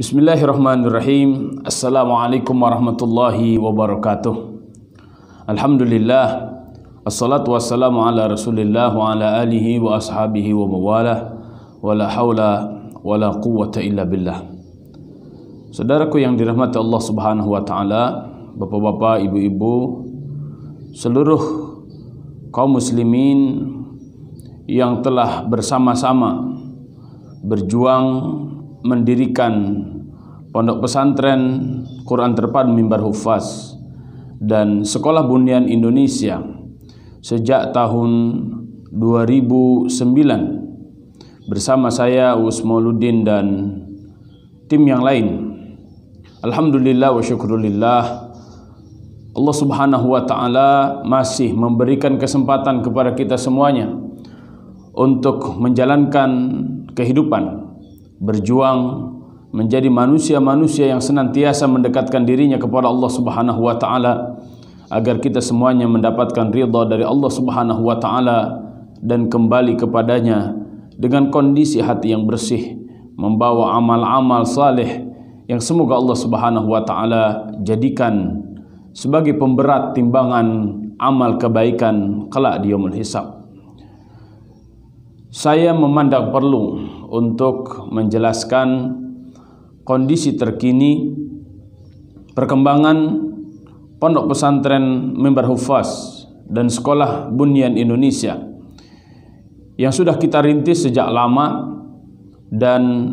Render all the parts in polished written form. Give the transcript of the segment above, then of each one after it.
Bismillahirrahmanirrahim. Assalamualaikum warahmatullahi wabarakatuh. Alhamdulillah, assalatu wassalamu ala rasulillah wa ala alihi wa ashabihi wa mawalah, wa la hawla wa la quwwata illa billah. Saudaraku yang dirahmati Allah subhanahu wa ta'ala, bapak-bapak, ibu-ibu, seluruh kaum muslimin yang telah bersama-sama berjuang mendirikan Pondok Pesantren Quran Terpadu Mimbar Hufaz dan Sekolah Bunyan Indonesia sejak tahun 2009 bersama saya Uus Mauluddin dan tim yang lain. Alhamdulillah wa syukurillah, Allah subhanahu wa ta'ala masih memberikan kesempatan kepada kita semuanya untuk menjalankan kehidupan, berjuang menjadi manusia-manusia yang senantiasa mendekatkan dirinya kepada Allah subhanahu wa ta'ala, agar kita semuanya mendapatkan ridha dari Allah subhanahu wa ta'ala dan kembali kepadanya dengan kondisi hati yang bersih, membawa amal-amal saleh yang semoga Allah subhanahu wa ta'ala jadikan sebagai pemberat timbangan amal kebaikan kelak di yaumul hisab. Saya memandang perlu untuk menjelaskan kondisi terkini perkembangan Pondok Pesantren Mimbar Hufaz dan Sekolah Bunyan Indonesia yang sudah kita rintis sejak lama, dan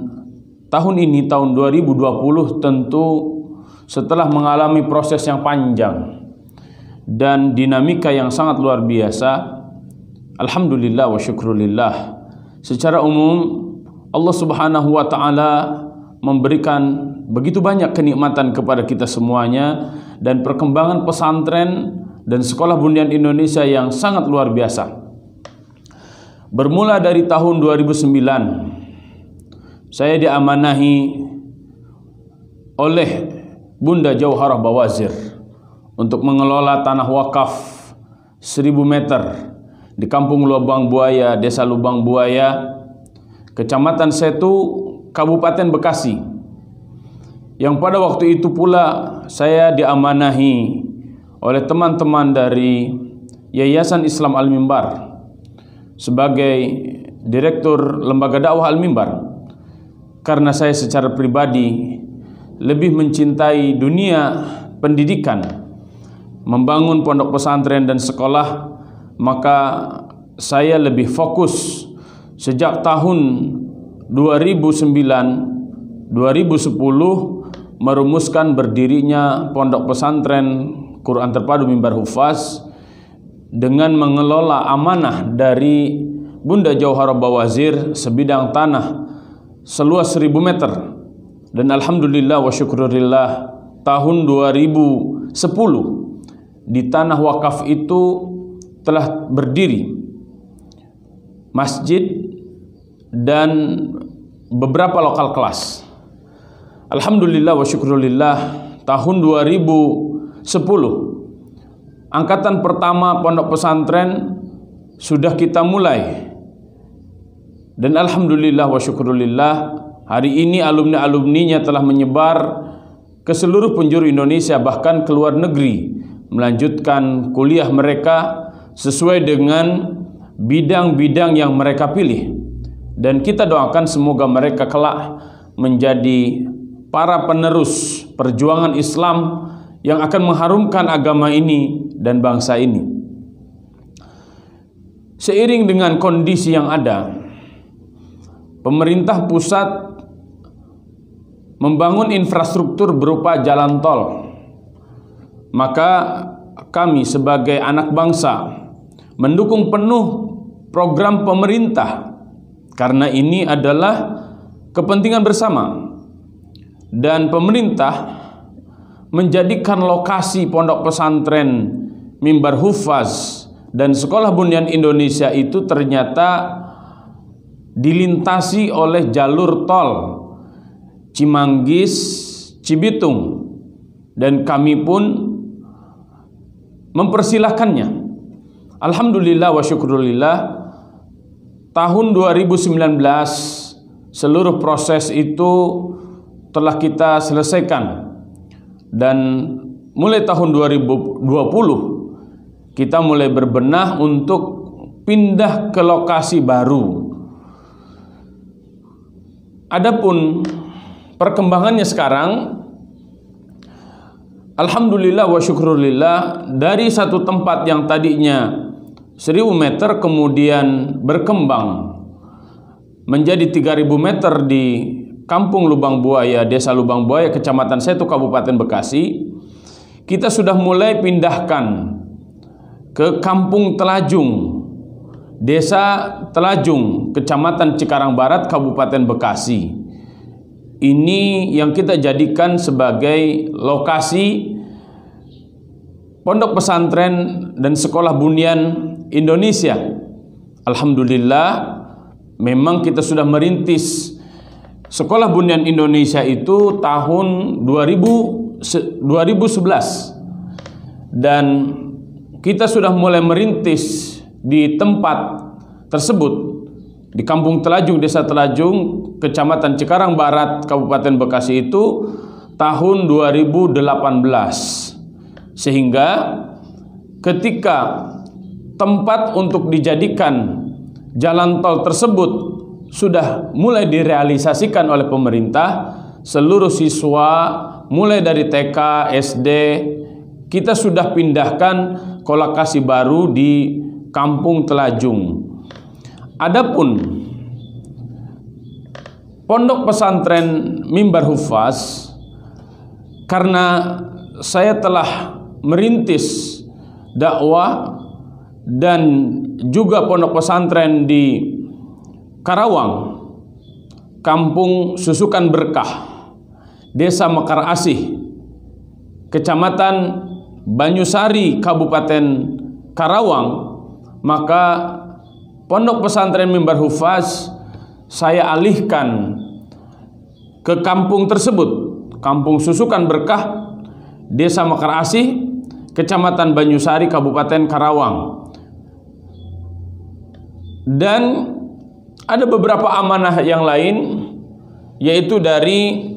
tahun ini, tahun 2020, tentu setelah mengalami proses yang panjang dan dinamika yang sangat luar biasa, alhamdulillah wa syukurillah, secara umum Allah subhanahu wa ta'ala memberikan begitu banyak kenikmatan kepada kita semuanya, dan perkembangan pesantren dan Sekolah Bunyan Indonesia yang sangat luar biasa. Bermula dari tahun 2009, saya diamanahi oleh Bunda Jauharah Bawazir untuk mengelola tanah wakaf 1000 meter di Kampung Lubang Buaya, Desa Lubang Buaya, Kecamatan Setu, Kabupaten Bekasi, yang pada waktu itu pula saya diamanahi oleh teman-teman dari Yayasan Islam Al-Mimbar sebagai Direktur Lembaga Dakwah Al-Mimbar, karena saya secara pribadi lebih mencintai dunia pendidikan, membangun pondok pesantren dan sekolah, maka saya lebih fokus sejak tahun 2009-2010 merumuskan berdirinya Pondok Pesantren Quran Terpadu Mimbar Hufaz dengan mengelola amanah dari Bunda Jauharah Bawazir sebidang tanah seluas 1000 meter. Dan alhamdulillah wa syukurillah, tahun 2010 di tanah wakaf itu telah berdiri masjid dan beberapa lokal kelas. Alhamdulillah wa syukurillah, tahun 2010 angkatan pertama pondok pesantren sudah kita mulai, dan alhamdulillah wa syukurillah, hari ini alumni-alumninya telah menyebar ke seluruh penjuru Indonesia, bahkan ke luar negeri, melanjutkan kuliah mereka sesuai dengan bidang-bidang yang mereka pilih. Dan kita doakan semoga mereka kelak menjadi para penerus perjuangan Islam yang akan mengharumkan agama ini dan bangsa ini. Seiring dengan kondisi yang ada, pemerintah pusat membangun infrastruktur berupa jalan tol. Maka kami sebagai anak bangsa mendukung penuh program pemerintah, karena ini adalah kepentingan bersama. Dan pemerintah menjadikan lokasi Pondok Pesantren Mimbar Hufaz dan Sekolah Bunyan Indonesia itu ternyata dilintasi oleh jalur tol Cimanggis Cibitung, dan kami pun mempersilahkannya. Alhamdulillah wa syukurillah, tahun 2019 seluruh proses itu telah kita selesaikan, dan mulai tahun 2020 kita mulai berbenah untuk pindah ke lokasi baru. Adapun perkembangannya sekarang, alhamdulillah wa syukrulillah, dari satu tempat yang tadinya 1000 meter kemudian berkembang menjadi 3000 meter di Kampung Lubang Buaya, Desa Lubang Buaya, Kecamatan Setu, Kabupaten Bekasi. Kita sudah mulai pindahkan ke Kampung Telajung, Desa Telajung, Kecamatan Cikarang Barat, Kabupaten Bekasi. Ini yang kita jadikan sebagai lokasi pondok pesantren dan sekolah bunian Indonesia. Alhamdulillah, memang kita sudah merintis sekolah bunian Indonesia itu tahun 2011, dan kita sudah mulai merintis di tempat tersebut di Kampung Telajung, Desa Telajung, Kecamatan Cikarang Barat, Kabupaten Bekasi itu tahun 2018. Sehingga ketika tempat untuk dijadikan jalan tol tersebut sudah mulai direalisasikan oleh pemerintah, seluruh siswa mulai dari TK, SD kita sudah pindahkan ke lokasi baru di Kampung Telajung. Adapun pondok pesantren Mimbar Hufaz, karena saya telah merintis dakwah dan juga pondok pesantren di Karawang, Kampung Susukan Berkah, Desa Mekar Asih, Kecamatan Banyusari, Kabupaten Karawang, maka pondok pesantren Mimbar Hufaz saya alihkan ke kampung tersebut, Kampung Susukan Berkah, Desa Mekar Asih, Kecamatan Banyusari, Kabupaten Karawang. Dan ada beberapa amanah yang lain, yaitu dari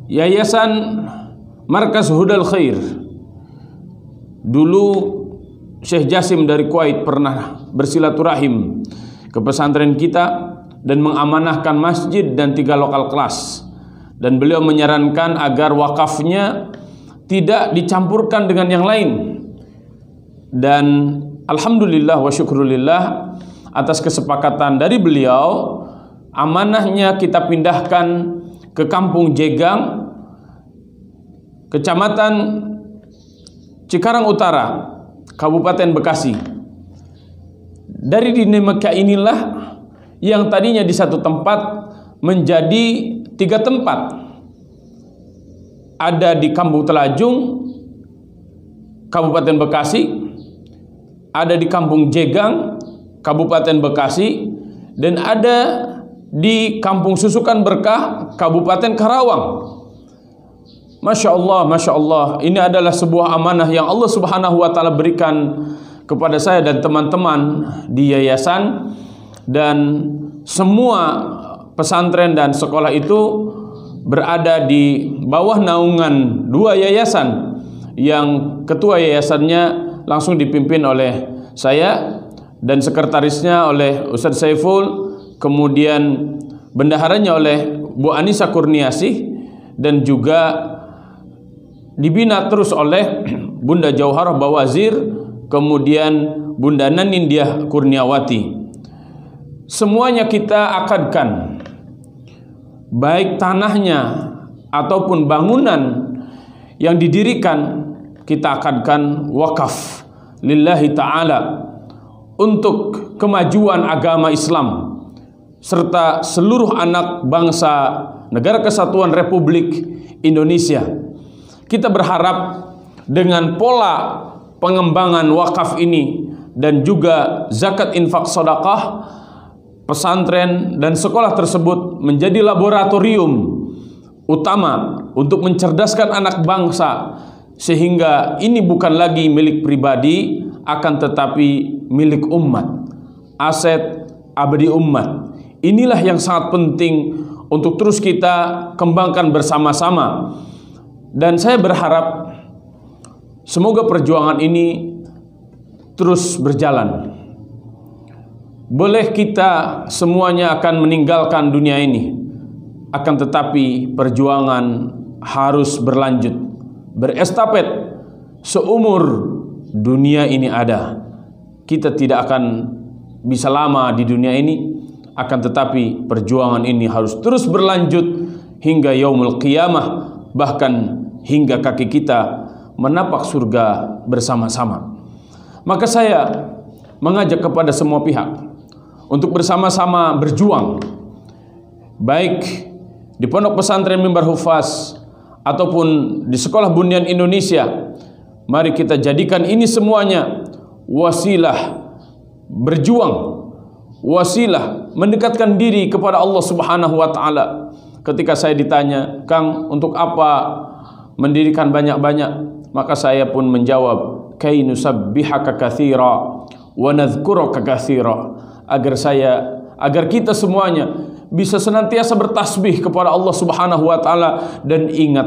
Yayasan Markas Hudal Khair. Dulu Syekh Jasim dari Kuwait pernah bersilaturahim ke pesantren kita dan mengamanahkan masjid dan 3 lokal kelas, dan beliau menyarankan agar wakafnya tidak dicampurkan dengan yang lain. Dan alhamdulillah wa syukrulillah, atas kesepakatan dari beliau, amanahnya kita pindahkan ke Kampung Jegang, Kecamatan Cikarang Utara, Kabupaten Bekasi. Dari dinamika inilah yang tadinya di satu tempat menjadi 3 tempat. Ada di Kampung Telajung, Kabupaten Bekasi, ada di Kampung Jegang, Kabupaten Bekasi, dan ada di Kampung Susukan Berkah, Kabupaten Karawang. Masya Allah, Masya Allah, ini adalah sebuah amanah yang Allah Subhanahu wa Ta'ala berikan kepada saya dan teman-teman di yayasan, dan semua pesantren dan sekolah itu berada di bawah naungan 2 yayasan, yang ketua yayasannya langsung dipimpin oleh saya dan sekretarisnya oleh Ustadz Saiful, kemudian bendaharanya oleh Bu Anissa Kurniasih, dan juga dibina terus oleh Bunda Jauharah Bawazir, kemudian Bunda Nanindiah Kurniawati. Semuanya kita akadkan, baik tanahnya ataupun bangunan yang didirikan, kita akadkan wakaf lillahi ta'ala untuk kemajuan agama Islam serta seluruh anak bangsa Negara Kesatuan Republik Indonesia. Kita berharap dengan pola pengembangan wakaf ini dan juga zakat infak sedekah, pesantren dan sekolah tersebut menjadi laboratorium utama untuk mencerdaskan anak bangsa, sehingga ini bukan lagi milik pribadi, akan tetapi milik umat, aset abadi umat. Inilah yang sangat penting untuk terus kita kembangkan bersama-sama. Dan saya berharap semoga perjuangan ini terus berjalan. Boleh kita semuanya akan meninggalkan dunia ini, akan tetapi perjuangan harus berlanjut, berestafet seumur dunia ini ada. Kita tidak akan bisa lama di dunia ini, akan tetapi perjuangan ini harus terus berlanjut hingga yaumul qiyamah, bahkan hingga kaki kita menapak surga bersama-sama. Maka saya mengajak kepada semua pihak untuk bersama-sama berjuang, baik di Pondok Pesantren Mimbar Hufaz ataupun di Sekolah Bunyan Indonesia. Mari kita jadikan ini semuanya wasilah berjuang, wasilah mendekatkan diri kepada Allah Subhanahu wa taala. Ketika saya ditanya, "Kang, untuk apa mendirikan banyak-banyak?" Maka saya pun menjawab, "Kay nusabbihaka katsira wa nadhkuraka katsira." Agar kita semuanya bisa senantiasa bertasbih kepada Allah Subhanahu wa taala dan ingat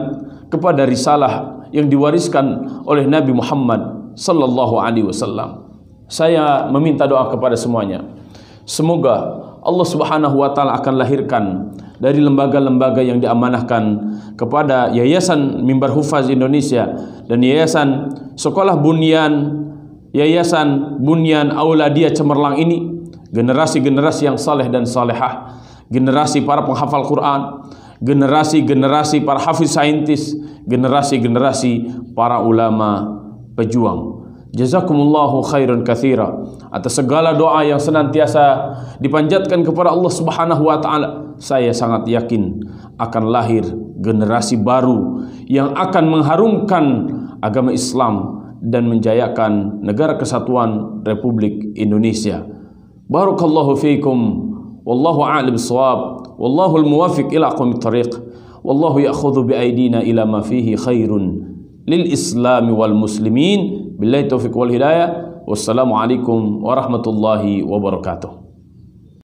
kepada risalah yang diwariskan oleh Nabi Muhammad sallallahu alaihi wasallam. Saya meminta doa kepada semuanya. Semoga Allah Subhanahu wa taala akan lahirkan dari lembaga-lembaga yang diamanahkan kepada Yayasan Mimbar Hufaz Indonesia dan Yayasan Sekolah Bunyan, Yayasan Bunyan Auladiyah Cemerlang ini, generasi-generasi yang saleh dan salehah, generasi para penghafal Quran, generasi-generasi para hafiz saintis, generasi-generasi para ulama pejuang. Jazakumullahu khairan katsira atas segala doa yang senantiasa dipanjatkan kepada Allah Subhanahu wa taala. Saya sangat yakin akan lahir generasi baru yang akan mengharumkan agama Islam dan menjayakan negara kesatuan Republik Indonesia. Barakallahu fiikum, wallahu a'lam bissawab, wallahu al-muwaffiq ila aqwamit thariq, wallahu ya'khudhu bi aydina ila ma fihi khairun lil Islam wal muslimin. Billahi taufiq wal hidayah. Wassalamu alaikum warahmatullahi wabarakatuh.